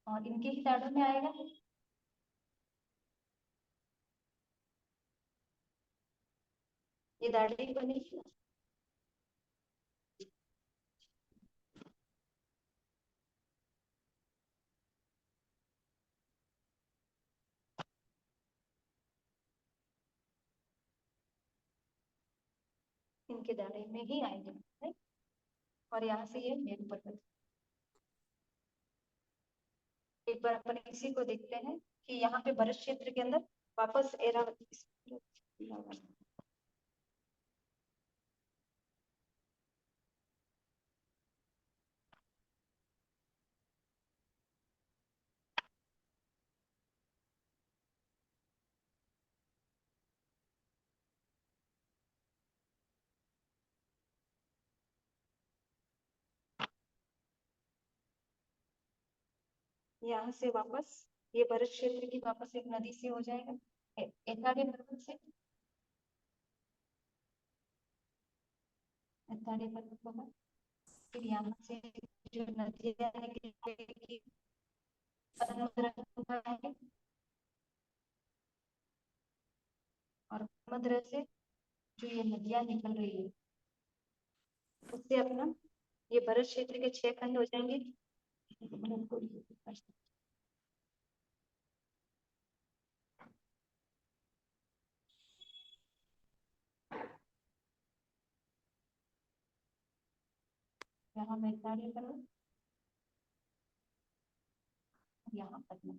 और इनके ही दाढ़ों में आएगा। ये दाढ़ी बनेगी ना, इनके दाढ़े में ही आएंगे नहीं? और यहाँ से ये मेरू पर्वत। एक बार अपन इसी को देखते हैं कि यहाँ पे भरत क्षेत्र के अंदर वापस एरावती। यहाँ से वापस ये भरत क्षेत्र की वापस एक नदी से हो जाएगा एकाडी पर्वत से। एकाडी पर्वत होगा, फिर यहाँ से जो नदियाँ निकलेगी पद्मद्रा है और पद्मद्रा से जो ये नदियाँ निकल रही है उससे अपना ये भरत क्षेत्र के 6 खंड हो जाएंगे। यहाँ मैदानी पर्वत, यहाँ पद्म।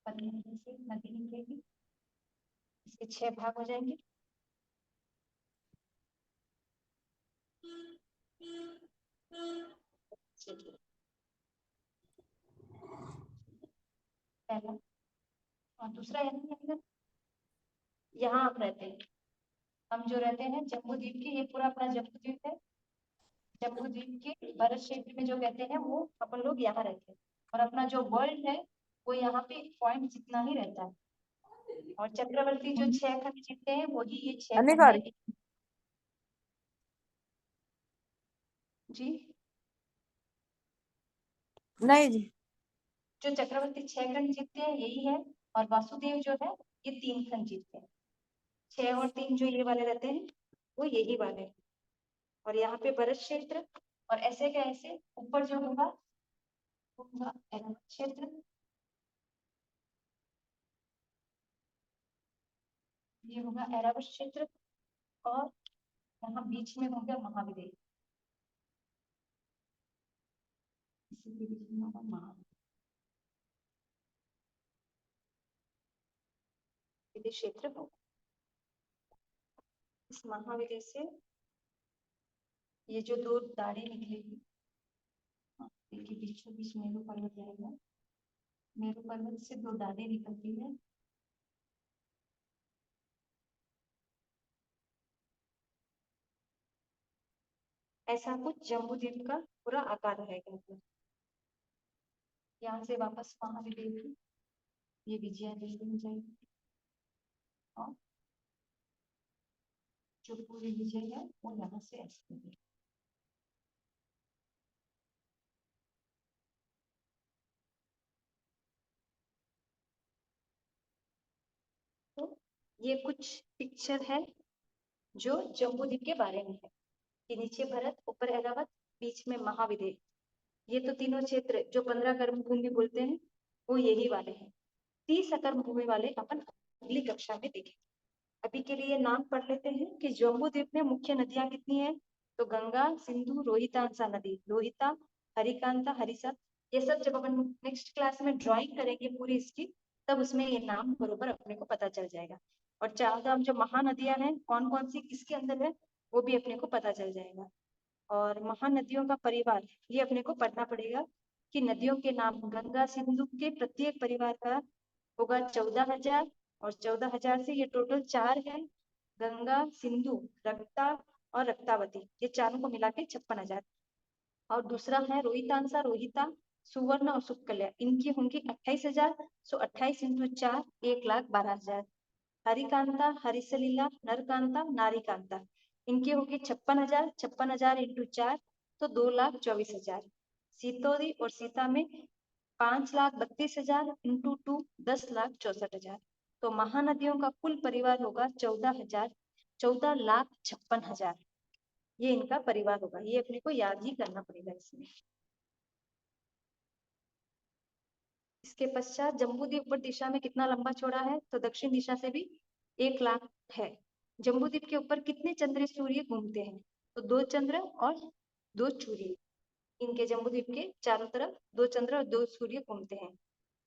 पद्म से नदी निकलेगी, इसके 6 भाग हो जाएंगे। पहला और दूसरा यहाँ आप रहते हैं, हम जो रहते हैं जम्बू द्वीप के, ये पूरा अपना जम्बू द्वीप है। जम्बू द्वीप के भरत क्षेत्र में जो कहते हैं वो अपन लोग यहाँ रहते हैं और अपना जो वर्ल्ड है वो यहाँ पे पॉइंट जितना ही रहता है। और चक्रवर्ती जो 6 खंड जीतते हैं वही ये 6 खंड अनिवार्य है जी। नहीं जी। जो चक्रवर्ती 6 खंड जीतते हैं यही है और वासुदेव जो है ये 3 खंड जीतते हैं। 6 और 3 जो ये वाले रहते हैं वो यही वाले हैं। और यहाँ पे भरत क्षेत्र और ऐसे का ऐसे ऊपर जो होगा वो होगा ऐरावत क्षेत्र, ये होगा ऐरावत क्षेत्र और यहाँ बीच में हो गया महाविदेश, इसी के बीच में होगा महाविदेश क्षेत्र होगा। इस महाविदेश से ये जो 2 दाढ़ी निकलेगी, देखिए बीचों बीच मेरू पर्वत जाएगा, मेरू पर्वत से 2 दाढ़ी निकलती है। ऐसा कुछ जम्बू द्वीप का पूरा आकार रहेगा। यहाँ से वापस महाविदेश की ये विजया दशमी हो जाएगी और जो पूरी विजय है वो यहाँ से ऐसे होगी। तो ये कुछ पिक्चर है जो जम्बू द्वीप के बारे में है कि नीचे भरत, ऊपर ऐरावत, बीच में महाविदेश। ये तो तीनों क्षेत्र जो 15 कर्म भूमि बोलते हैं वो यही वाले हैं। 30 अकर्म भूमि वाले अपन अगली कक्षा में देखेंगे। अभी के लिए नाम पढ़ लेते हैं कि जम्बू द्वीप में मुख्य नदियां कितनी है। तो गंगा, सिंधु, रोहितांसा नदी, रोहिता, हरिकांता, हरिसा, ये सब जब अपन नेक्स्ट क्लास में ड्राइंग करेंगे पूरी इसकी तब उसमें ये नाम बरोबर अपने को पता चल जाएगा। और 14 जो महानदियां हैं कौन कौन सी किसके अंदर है वो भी अपने को पता चल जाएगा। और महानदियों का परिवार ये अपने को पढ़ना पड़ेगा कि नदियों के नाम गंगा सिंधु के प्रत्येक परिवार का होगा 14,000 और 14,000 से ये टोटल 4 है, गंगा, सिंधु, रक्ता और रक्तावती, ये चारों को मिला के 56,000। और दूसरा है रोहितांसा, रोहिता, सुवर्ण और सुकन्या, इनकी होंगी 28,000। सो 28 इंटू 4 1,12,000। हरिकांता, हरिसलीला, नरकांता, नारीकांता, इनकी होगी 56,000। 56,000 इंटू 4 तो 2,24,000। सीतोदी और सीता में 5,32,000 इंटू 2 10,64,000। तो महानदियों का कुल परिवार होगा 14,56,000। ये इनका परिवार होगा, ये अपने को याद ही करना पड़ेगा इसमें। इसके पश्चात जम्बूद्वीप ऊपर दिशा में कितना लंबा चौड़ा है, तो दक्षिण दिशा से भी 1,00,000 है। जम्बूद्वीप के ऊपर कितने चंद्र सूर्य घूमते हैं, तो 2 चंद्र और 2 सूर्य। इनके जम्बूद्वीप के चारों तरफ 2 चंद्र और 2 सूर्य घूमते हैं।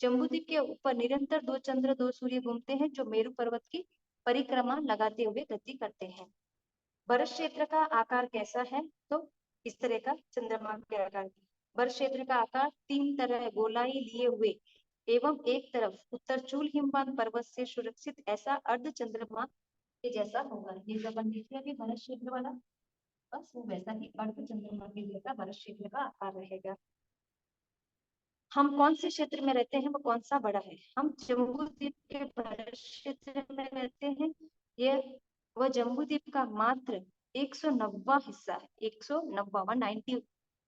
जम्बूद्वीप के ऊपर निरंतर 2 चंद्र 2 सूर्य घूमते हैं, जो मेरु पर्वत की परिक्रमा लगाते हुए गति करते हैं। भरत क्षेत्र का आकार कैसा है, तो इस तरह का चंद्रमा के आकार। भरत क्षेत्र का आकार 3 तरह गोलाई लिए हुए एवं एक तरफ उत्तर चूल हिमवान पर्वत से सुरक्षित ऐसा अर्ध चंद्रमा के जैसा होगा। ये जो अपन देख रहे हैं भरत क्षेत्र वाला, बस वो वैसा ही अर्ध चंद्रमा के जैसा भरत क्षेत्र का आकार रहेगा। हम कौन से क्षेत्र में रहते हैं, वो कौन सा बड़ा है, हम जम्बूद्वीप के भरत क्षेत्र में रहते हैं। ये वह जम्बूद्वीप का मात्र 190वां हिस्सा है, 190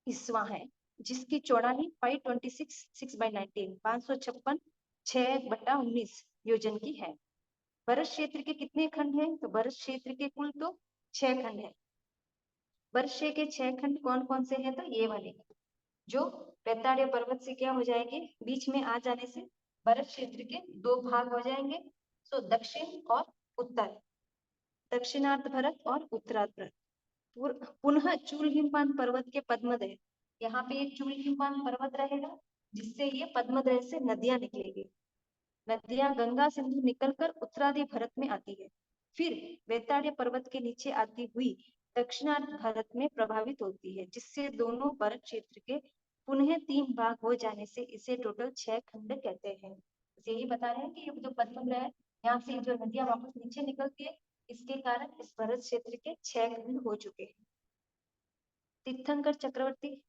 हिस्सा है, जिसकी चौड़ाई 526 6/19 556 6/19 योजन की है। भरत क्षेत्र के कितने खंड हैं, तो भरत क्षेत्र के कुल तो 6 खंड है। भरत क्षेत्र के 6 खंड कौन कौन से हैं, तो ये वाले जो वैताड़िया पर्वत से क्या हो जाएंगे, बीच में आ जाने से भरत क्षेत्र के 2 भाग हो जाएंगे। सो दक्षिण और उत्तर, दक्षिणार्ध भरत और उत्तरार्ध भरत। पुनः चूल हिमपान पर्वत के पद्मदय, यहाँ पे एक चूल हिमपान पर्वत रहेगा, जिससे ये पद्मदय से नदियां निकलेगी। नदियां गंगा सिंधु निकलकर उत्तरादि भरत में आती है, फिर वैताड़िया पर्वत के नीचे आती हुई दक्षिणार्ध भारत में प्रभावित होती है, जिससे दोनों भरत क्षेत्र के पुनः 3 भाग हो जाने से इसे टोटल 6 खंड कहते हैं। यही बता रहे हैं कि ये जो पद्मग्रह है, यहाँ से जो नदियां वापस नीचे निकलती है, इसके कारण इस भरत क्षेत्र के 6 खंड हो चुके हैं। तीर्थंकर चक्रवर्ती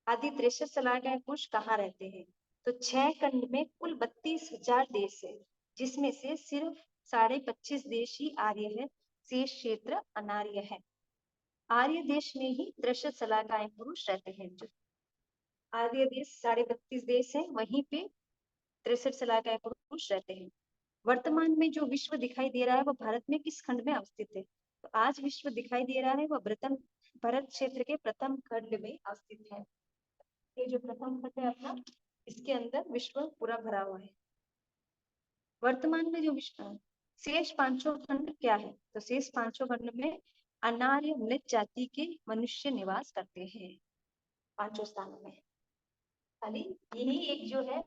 आदि 63 सलाहकार पुरुष कहाँ रहते हैं, तो 6 खंड में कुल 32,000 देश है, जिसमें से सिर्फ 25.5 देश ही आर्य है, शेष क्षेत्र अनार्य है। आर्य देश में ही 63 सलाहकार पुरुष रहते हैं। जो आर्य देश 32.5 देश है, वहीं पे 63 सलाहकार पुरुष रहते हैं। वर्तमान में जो विश्व दिखाई दे रहा है, वो भारत में किस खंड में अवस्थित है, तो आज विश्व दिखाई दे रहा है वह भरत क्षेत्र के प्रथम खंड में अवस्थित है। ये जो प्रथम खंड है अपना, इसके अंदर विश्व पूरा भरा हुआ है। वर्तमान में जो विश्व शेष 5 खंड क्या है, तो शेष 5 खंड में अनार्य मृत जाति के मनुष्य निवास करते हैं 5 स्थानों में। खाली यही एक जो है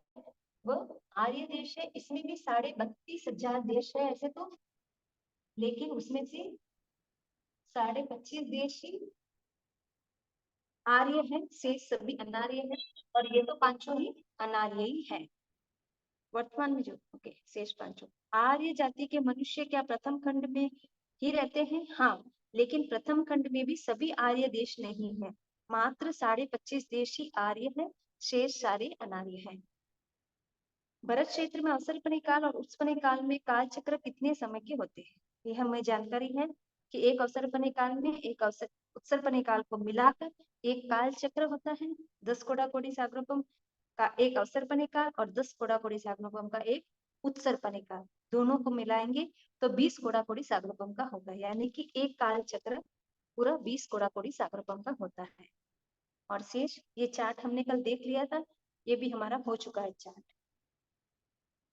वो आर्य देश है, इसमें भी 32,500 देश है ऐसे तो, लेकिन उसमें से 25.5 देश ही आर्य है, शेष सभी अनार्य है, और ये तो 5 ही अनार्य ही है वर्तमान में जो। ओके, शेष 5 आर्य जाति के मनुष्य क्या प्रथम खंड में ही रहते हैं, हाँ, लेकिन प्रथम खंड में भी सभी आर्य देश नहीं है, मात्र 25.5 देश ही आर्य है, शेष सारे अनार्य है। भरत क्षेत्र में अवसर्पणी काल और उत्सर्पणी काल में काल चक्र कितने समय के होते हैं, ये हमें जानकारी है कि एक अवसर्पणी काल में एक उत्सर्पणी काल को मिलाकर एक काल चक्र होता है। 10 कोड़ाकोड़ी सागरोपम का एक अवसर्पणी काल और 10 कोड़ाकोड़ी सागरोपम का एक उत्सर्पणी काल, दोनों को मिलाएंगे तो 20 कोड़ाकोड़ी सागरोपम का होगा, यानी कि एक काल चक्र पूरा 20 कोड़ाकोड़ी सागरोपम का होता है। और शेष ये चार्ट हमने कल देख लिया था, ये भी हमारा हो चुका है चार्ट।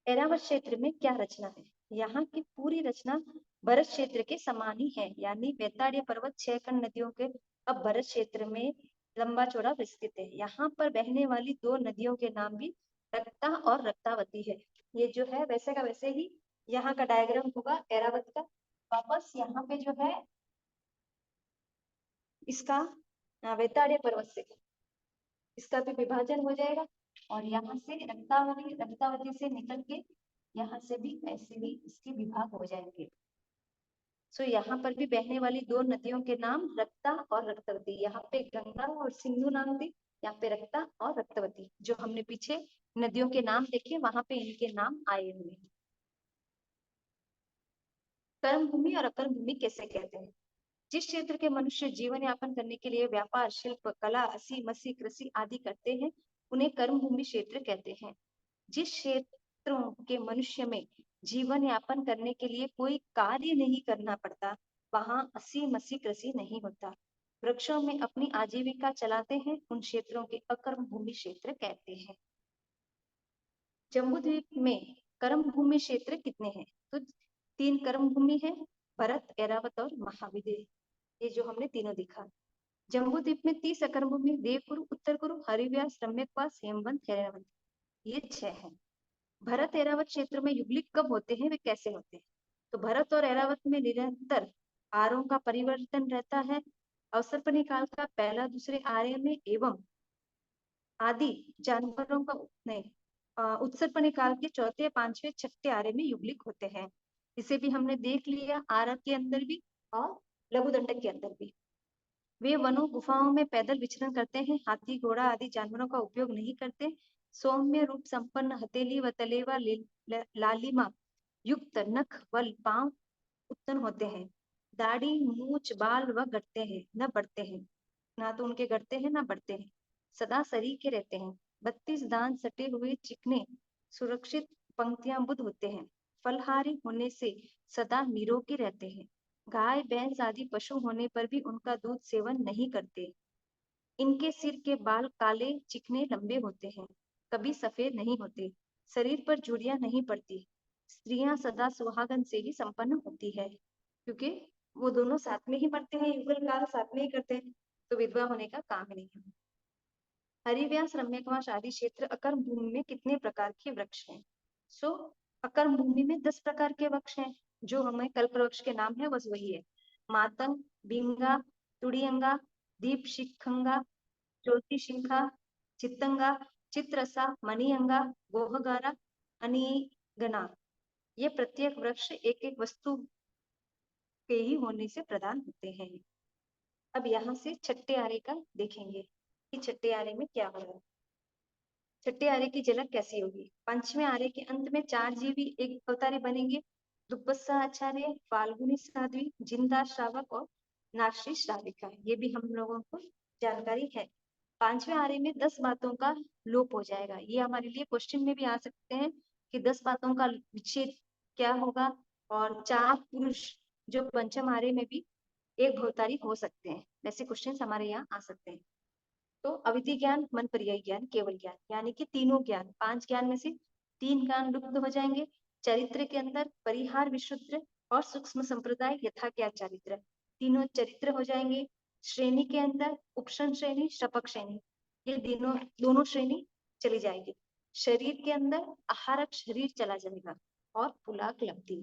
ऐरावत क्षेत्र में क्या रचना है, यहाँ की पूरी रचना भरत क्षेत्र के समान ही है, यानी वैताड़िया पर्वत 6 खंड नदियों के अब भरत क्षेत्र में लंबा चौड़ा विस्तृत है। यहाँ पर बहने वाली 2 नदियों के नाम भी रक्ता और रक्तावती है। ये जो है वैसे का वैसे ही यहाँ का डायग्राम होगा ऐरावत का। वापस यहाँ पे जो है इसका वैताड़िया पर्वत से इसका भी विभाजन हो जाएगा, और यहाँ से रक्तावती से निकल के यहाँ से भी ऐसे भी इसके विभाग हो जाएंगे। सो यहाँ पर भी बहने वाली दो नदियों के नाम रक्ता और रक्तवती। यहाँ पे गंगा और सिंधु नाम दी, यहाँ पे रक्ता और रक्तवती। जो हमने पीछे नदियों के नाम देखे वहां पे इनके नाम आए हुए हैं। कर्म भूमि और अकर्म भूमि कैसे कहते हैं? जिस क्षेत्र के मनुष्य जीवन यापन करने के लिए व्यापार, शिल्प, कला, असी मसी, कृषि आदि करते हैं उन्हें कर्म भूमि क्षेत्र कहते हैं। जिस क्षेत्रों के मनुष्य में जीवन यापन करने के लिए कोई कार्य नहीं करना पड़ता वहां असी मसी कृषि नहीं होता, वृक्षों में अपनी आजीविका चलाते हैं, उन क्षेत्रों के अकर्म भूमि क्षेत्र कहते हैं। जम्बूद्वीप में कर्म भूमि क्षेत्र कितने हैं? तो 3 कर्म भूमि है, भरत, ऐरावत और महाविद्य। ये जो हमने तीनों देखा। जम्बूद्वीप में 30 अकर्म भूमि, देवकुरु, उत्तर कुरु, हरिव्यास, रम्यकवास, हेमवंत, हैरावत, ये 6 है। भरत ऐरावत क्षेत्र में युगलिक कब होते हैं, वे कैसे होते हैं? तो भरत और ऐरावत में निरंतर आरों का परिवर्तन रहता है। अवसर्पणी काल का पहला दूसरे आर्य में एवं आदि जानवरों का नहीं, उत्सर्पणी काल के चौथे, पांचवें, छठे आर्य में युगलिक होते हैं। इसे भी हमने देख लिया, आर्य के अंदर भी और लघुदंडक के अंदर भी। वे वनों गुफाओं में पैदल विचरण करते हैं, हाथी घोड़ा आदि जानवरों का उपयोग नहीं करते। सौम्य रूप संपन्न हथेली व तलेवा लालिमा युक्त नख बल पांव उत्पन्न होते हैं। दाढ़ी मूछ बाल व गढ़ते हैं न बढ़ते हैं, ना तो उनके गढ़ते हैं ना बढ़ते हैं। सदा शरीर के रहते हैं। 32 दांत सटे हुए चिकने सुरक्षित पंक्तियां बुद्ध होते हैं। फलहारी होने से सदा निरोगी रहते हैं। गाय भैंस आदि पशु होने पर भी उनका दूध सेवन नहीं करते। इनके सिर के बाल काले चिकने लंबे होते हैं, कभी सफेद नहीं होते। शरीर पर झुर्रियां नहीं पड़ती। स्त्रियां सदा सुहागन से ही संपन्न होती है, क्योंकि वो दोनों साथ में ही मरते हैं, युगल काल साथ में ही करते हैं, तो विधवा होने का काम ही नहीं है। हरिव्यास, रम्यकवास आदि क्षेत्र अकर्म भूमि में कितने प्रकार के वृक्ष हैं? सो अकर्म भूमि में 10 प्रकार के वृक्ष हैं। जो हमें कल्प वृक्ष के नाम है बस वही है। मातंग, बिंगा, तुड़ियंगा, दीप शिखंगा, ज्योतिशिखा, चित्तंगा, चित्रसा, मणियंगा, गोहगारा, अनिगना। ये प्रत्येक वृक्ष एक एक वस्तु के ही होने से प्रदान होते हैं। अब यहाँ से छठे आरे का देखेंगे कि छठे आरे में क्या हो रहा है। छठे आर्य की झलक कैसी होगी? पंचवें आर्य के अंत में 4 जीवी एक अवतारी बनेंगे। दुपस्सा आचार्य, फाल्गुनी साध्वी, जिंदा श्रावक और नाक्षी श्राविका। ये भी हम लोगों को जानकारी है। 5वें आर्य में 10 बातों का लोप हो जाएगा। ये हमारे लिए क्वेश्चन में भी आ सकते हैं कि 10 बातों का विच्छेद क्या होगा। और 4 पुरुष जो पंचम आर्य में भी एक भवतारी हो सकते हैं, वैसे क्वेश्चन हमारे यहाँ आ सकते हैं। तो अविधि ज्ञान, मन पर्याय ज्ञान, केवल ज्ञान, यानी कि तीनों ज्ञान, 5 ज्ञान में से 3 ज्ञान लुप्त हो जाएंगे। चरित्र के अंदर परिहार, विशुद्ध और सूक्ष्म संप्रदाय, यथा क्या चारित्र, तीनों चरित्र हो जाएंगे। श्रेणी के अंदर उपशन श्रेणी, शपक श्रेणी, ये दोनों श्रेणी चली जाएगी। शरीर के अंदर आहारक शरीर चला जाएगा और पुलाक लब्धि।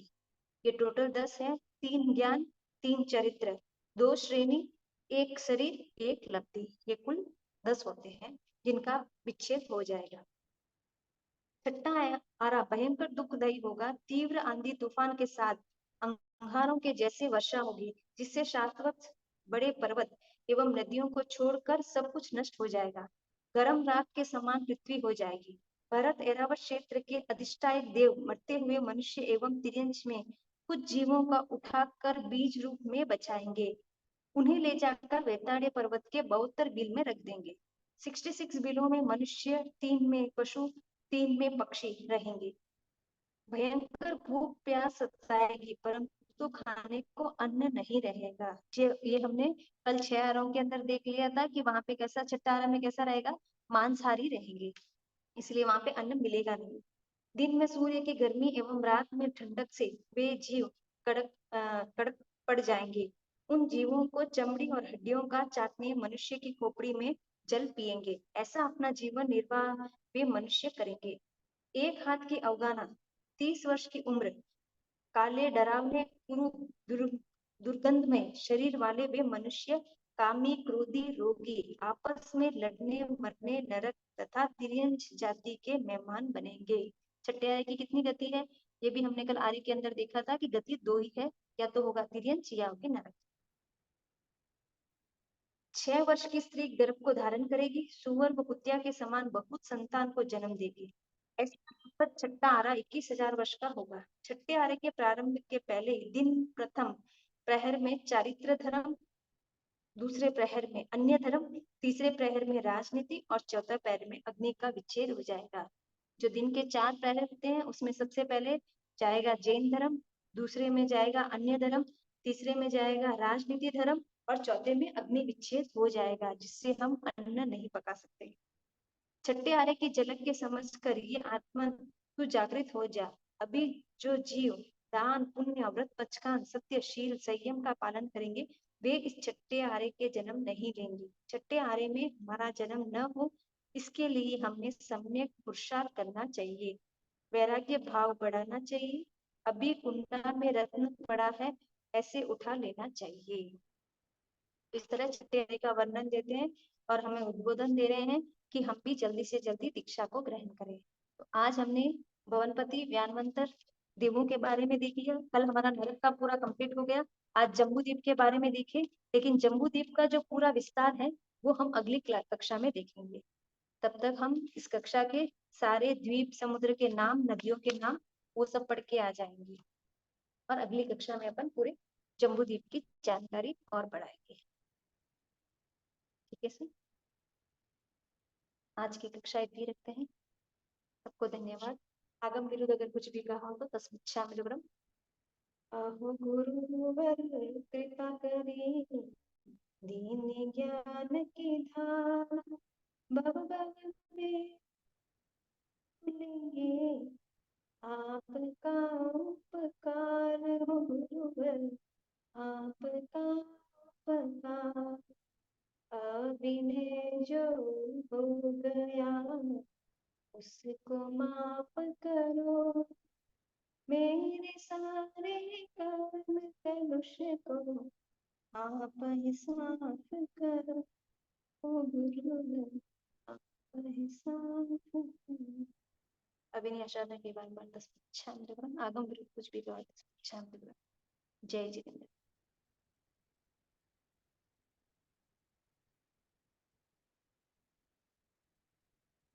ये टोटल 10 है। 3 ज्ञान, 3 चरित्र, 2 श्रेणी, 1 शरीर, 1 लब्धि, ये कुल 10 होते हैं जिनका विच्छेद हो जाएगा। छठा आरा भयंकर दुखदायी होगा। तीव्र आंधी तूफान के साथ अंगारों के जैसे वर्षा होगी, जिससे शाश्वत बड़े पर्वत एवं नदियों को छोड़कर सब कुछ नष्ट हो जाएगा। गर्म राख के समान पृथ्वी हो जाएगी। भरत ऐरावत क्षेत्र के अधिष्ठायक देव मरते हुए मनुष्य एवं तिर्यंश में कुछ जीवों का उठाकर बीज रूप में बचाएंगे। उन्हें ले जाकर वेताड़े पर्वत के 72 बिल में रख देंगे। 66 बिलों में मनुष्य, 3 में पशु, 3 में पक्षी रहेंगे। भयंकर भूख प्यास सताएगी, परंतु खाने को अन्न नहीं रहेगा। ये हमने कल 6 आरों के अंदर देख लिया था कि वहां पे कैसा, छठा आरा में कैसा रहेगा, मांसाहारी रहेंगे, इसलिए वहां पे अन्न मिलेगा नहीं। दिन में सूर्य की गर्मी एवं रात में ठंडक से वे जीव कड़क पड़ जाएंगे। उन जीवों को चमड़ी और हड्डियों का चाटने मनुष्य की खोपड़ी में जल पिएंगे। ऐसा अपना जीवन निर्वाह वे मनुष्य करेंगे। एक हाथ की अवगाना, 30 वर्ष की उम्र, काले डरावने दुर्गंधमय शरीर वाले वे मनुष्य कामी, क्रोधी, रोगी, आपस में लड़ने मरने, नरक तथा तिर्यंश जाति के मेहमान बनेंगे। छठे आर्य की कितनी गति है? ये भी हमने कल आर्य के अंदर देखा था कि गति 2 ही है, या तो होगा तिर्यंच या होगी नरक। 6 वर्ष की स्त्री गर्भ को धारण करेगी, सुअर व कुतिया के समान बहुत संतान को जन्म देगी। ऐसा छठा आरा 21,000 वर्ष का होगा। छठे आरे के प्रारंभ के पहले दिन प्रथम प्रहर में चारित्र धर्म, दूसरे प्रहर में अन्य धर्म, तीसरे प्रहर में राजनीति और चौथे प्रहर में अग्नि का विच्छेद हो जाएगा। जो दिन के 4 प्रहर होते हैं उसमें सबसे पहले जाएगा जैन धर्म, दूसरे में जाएगा अन्य धर्म, तीसरे में जाएगा राजनीति धर्म और चौथे में अग्नि विच्छेद हो जाएगा, जिससे हम अन्न नहीं पका सकते। छठे आरे की झलक के समझ कर ये आत्मा तू जागृत हो जा। अभी जो जीव दान पुण्य व्रत पचकान सत्य शील संयम का पालन करेंगे वे इस छठे आरे के जन्म नहीं लेंगे। छठे आरे में हमारा जन्म न हो इसके लिए हमें सम्यक पुरुषार्थ करना चाहिए, वैराग्य भाव बढ़ाना चाहिए। अभी कुंडा में रत्न पड़ा है ऐसे उठा लेना चाहिए। इस तरह छठे आरे का वर्णन देते हैं और हमें उद्बोधन दे रहे हैं कि हम भी जल्दी से जल्दी दीक्षा को ग्रहण करें। तो आज हमने भवनपति व्यानवंतर देवों के बारे में देख लिया। कल हमारा नरक का पूरा कंप्लीट हो गया। आज जम्बू द्वीप के बारे में देखे, लेकिन जम्बू द्वीप का जो पूरा विस्तार है वो हम अगली कक्षा में देखेंगे। तब तक हम इस कक्षा के सारे द्वीप समुद्र के नाम नदियों के नाम वो सब पढ़ के आ जाएंगे और अगली कक्षा में अपन पूरे जम्बू द्वीप की जानकारी और बढ़ाएंगे। ठीक है सर, आज की कक्षा इतनी रखते हैं। सबको धन्यवाद। आगम विरुद्ध अगर कुछ भी कहा हो तो तस्मिच्छामि दुग्धम। अहो गुरुवर कृपा करी दीन ज्ञान की धारा, भव भव में भूलेंगे आपका उपकार हो गुरुवर, आपका उपकार। अभिनय जो हो गया उसको माफ करो, मेरे सारे कर्म कलुष को आप ही साफ करो, ओ गुरुवर आप ही साफ करो। अभिनय आशा के बार बार तस्वीर आगम विरुद्ध कुछ भी जय जितेंद्र।